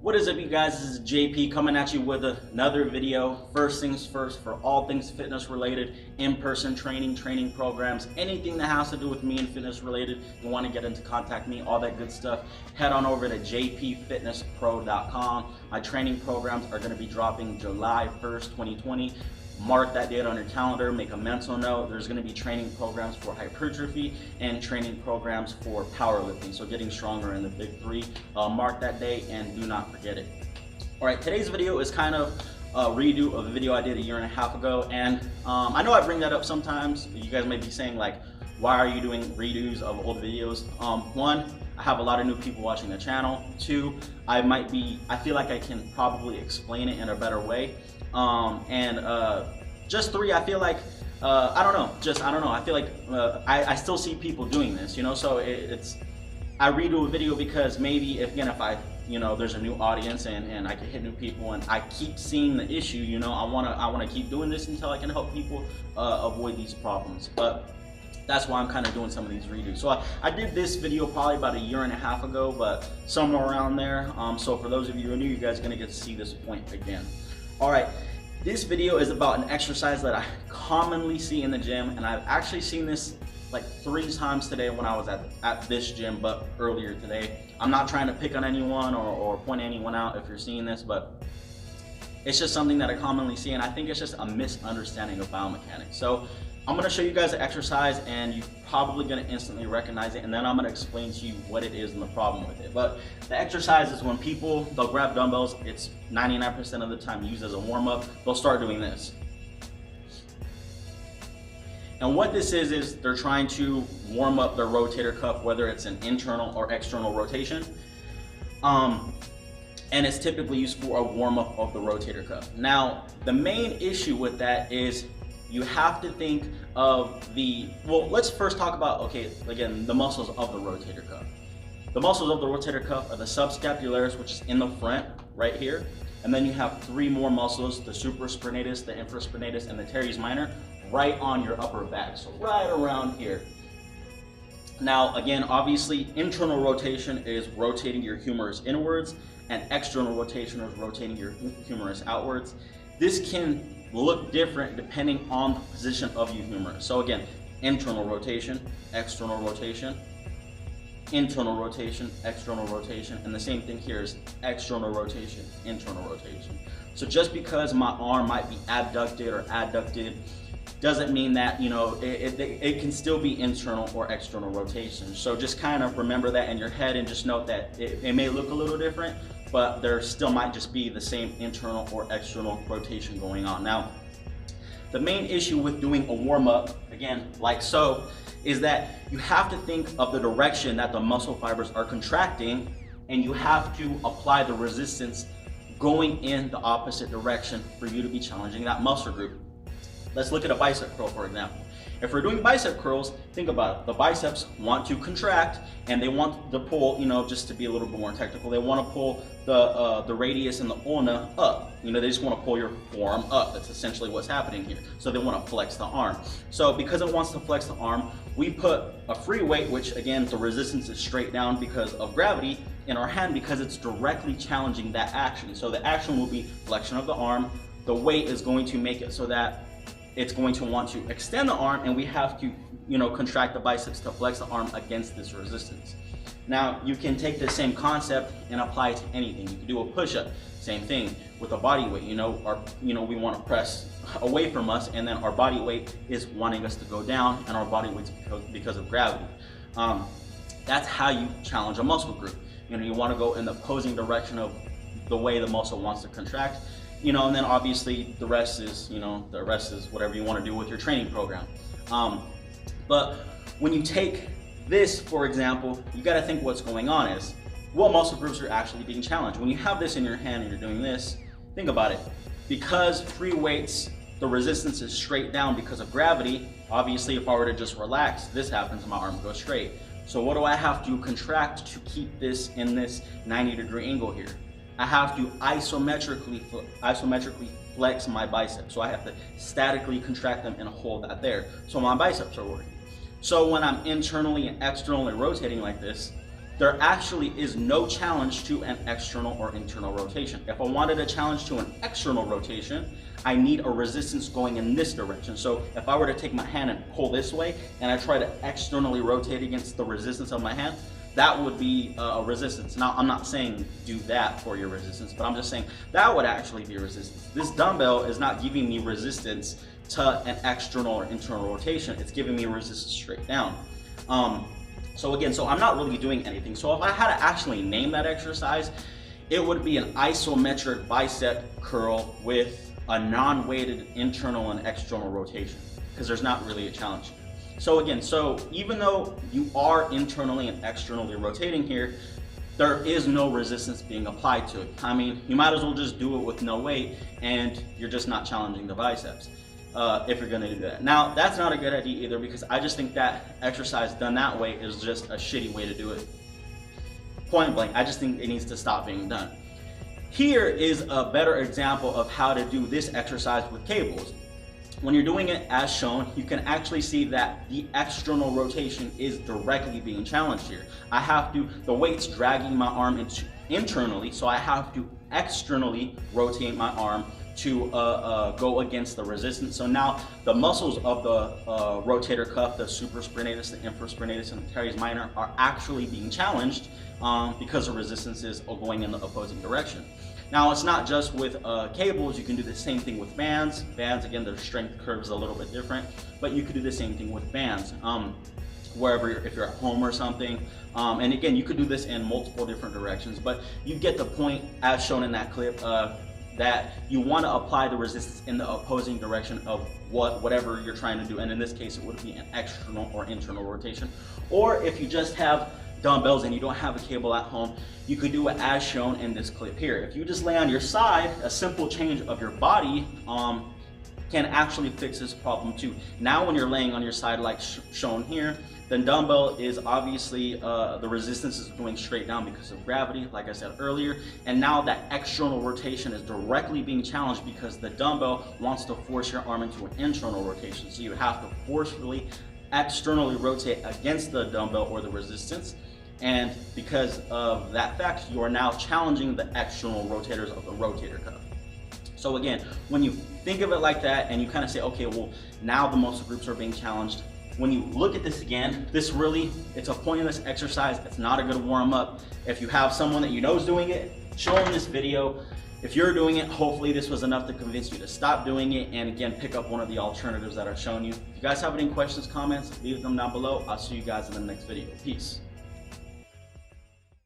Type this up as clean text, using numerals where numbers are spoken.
What is up, you guys? This is JP coming at you with another video. First things first, for all things fitness related, in-person training programs, anything that has to do with me and fitness related, you want to get into contact me, all that good stuff, head on over to jpfitnesspro.com. My training programs are going to be dropping July 1st, 2020. Mark that date on your calendar, make a mental note. There's going to be training programs for hypertrophy and training programs for powerlifting, so getting stronger in the big three. Mark that date and do not forget it. All right, today's video is kind of a redo of a video I did a year and a half ago, and I know I bring that up sometimes. You guys may be saying, like, why are you doing redos of old videos? One, I have a lot of new people watching the channel. Two, I feel like I can probably explain it in a better way. Just three, I feel like, I don't know, I feel like I still see people doing this, you know, so I redo a video because maybe if I, there's a new audience and I can hit new people and I keep seeing the issue, you know, I wanna keep doing this until I can help people avoid these problems. But that's why I'm kind of doing some of these redos. So I did this video probably about a year and a half ago, but somewhere around there. So for those of you who are new, you guys are gonna get to see this point again. All right, this video is about an exercise that I commonly see in the gym, and I've actually seen this like 3 times today when I was at this gym, but earlier today. I'm not trying to pick on anyone or point anyone out if you're seeing this, but it's just something that I commonly see, and I think it's just a misunderstanding of biomechanics. So I'm gonna show you guys the exercise, and you're probably gonna instantly recognize it, and then I'm gonna explain to you what it is and the problem with it. But the exercise is when they'll grab dumbbells, it's 99% of the time used as a warm-up, they'll start doing this. And what this is they're trying to warm up their rotator cuff, whether it's an internal or external rotation. And it's typically used for a warm-up of the rotator cuff. Now, the main issue with that is you have to think of let's first talk about, okay, again, the muscles of the rotator cuff. The muscles of the rotator cuff are the subscapularis, which is in the front, right here. And then you have 3 more muscles, the supraspinatus, the infraspinatus, and the teres minor, right on your upper back, so right around here. Now, again, obviously, internal rotation is rotating your humerus inwards, and external rotation is rotating your humerus outwards. This can look different depending on the position of your humerus. So again, internal rotation, external rotation, internal rotation, external rotation, and the same thing here is external rotation, internal rotation. So just because my arm might be abducted or adducted doesn't mean that, it can still be internal or external rotation. So just kind of remember that in your head and just note that it may look a little different, but there still might just be the same internal or external rotation going on. Now, the main issue with doing a warm-up, again, like so, is that you have to think of the direction that the muscle fibers are contracting, and you have to apply the resistance going in the opposite direction for you to be challenging that muscle group. Let's look at a bicep curl, for example. If we're doing bicep curls, think about it. The biceps want to contract, and they want to pull, just to be a little bit more technical, they want to pull the radius and the ulna up. They just want to pull your forearm up. That's essentially what's happening here. So they want to flex the arm. So because it wants to flex the arm, we put a free weight, which again, the resistance is straight down because of gravity, in our hand because it's directly challenging that action. So the action will be flexion of the arm. The weight is going to make it so that it's going to want to extend the arm, and we have to, contract the biceps to flex the arm against this resistance. Now, you can take the same concept and apply it to anything. You can do a push-up, same thing with a body weight. We want to press away from us, and then our body weight is wanting us to go down, and our body weight's because of gravity. That's how you challenge a muscle group. You want to go in the opposing direction of the way the muscle wants to contract. And then obviously the rest is whatever you want to do with your training program. But when you take this, for example, you got to think what's going on is what muscle groups are actually being challenged. When you have this in your hand and you're doing this, think about it. Because free weights, the resistance is straight down because of gravity. Obviously, if I were to just relax, this happens and my arm goes straight. So what do I have to contract to keep this in this 90-degree angle here? I have to isometrically flex my biceps. So I have to statically contract them and hold that there. So my biceps are working. So when I'm internally and externally rotating like this, there actually is no challenge to an external or internal rotation. If I wanted a challenge to an external rotation, I need a resistance going in this direction. So if I were to take my hand and pull this way, and I try to externally rotate against the resistance of my hand, that would be a resistance. Now, I'm not saying do that for your resistance, but I'm just saying that would actually be resistance. This dumbbell is not giving me resistance to an external or internal rotation. It's giving me resistance straight down. So I'm not really doing anything. So if I had to actually name that exercise, it would be an isometric bicep curl with a non-weighted internal and external rotation, because there's not really a challenge. So even though you are internally and externally rotating here, there is no resistance being applied to it. I mean, you might as well just do it with no weight, and you're just not challenging the biceps if you're gonna do that. Now, that's not a good idea either, because I just think that exercise done that way is just a shitty way to do it. Point blank, I just think it needs to stop being done. Here is a better example of how to do this exercise with cables. When you're doing it as shown, you can actually see that the external rotation is directly being challenged here. The weight's dragging my arm internally, so I have to externally rotate my arm to go against the resistance. So now the muscles of the rotator cuff, the supraspinatus, the infraspinatus, and the teres minor are actually being challenged because the resistance is going in the opposing direction. Now, it's not just with cables. You can do the same thing with bands. Bands, again, their strength curve is a little bit different, but you could do the same thing with bands. Wherever if you're at home or something. And again, you could do this in multiple different directions, but you get the point as shown in that clip that you want to apply the resistance in the opposing direction of whatever you're trying to do. And in this case, it would be an external or internal rotation. Or if you just have dumbbells and you don't have a cable at home, you could do it as shown in this clip here. If you just lay on your side, a simple change of your body can actually fix this problem too. Now when you're laying on your side like shown here, the dumbbell is obviously, the resistance is going straight down because of gravity, like I said earlier, and now that external rotation is directly being challenged because the dumbbell wants to force your arm into an internal rotation. So you have to forcefully externally rotate against the dumbbell or the resistance, and because of that fact, you are now challenging the external rotators of the rotator cuff. So again, when you think of it like that and you kind of say, okay, well, now the muscle groups are being challenged, when you look at this again, it's a pointless exercise. It's not a good warm up. If you have someone that you know is doing it, show them this video. If you're doing it, hopefully this was enough to convince you to stop doing it, and again, pick up one of the alternatives that I've shown you. If you guys have any questions, comments, leave them down below. I'll see you guys in the next video. Peace.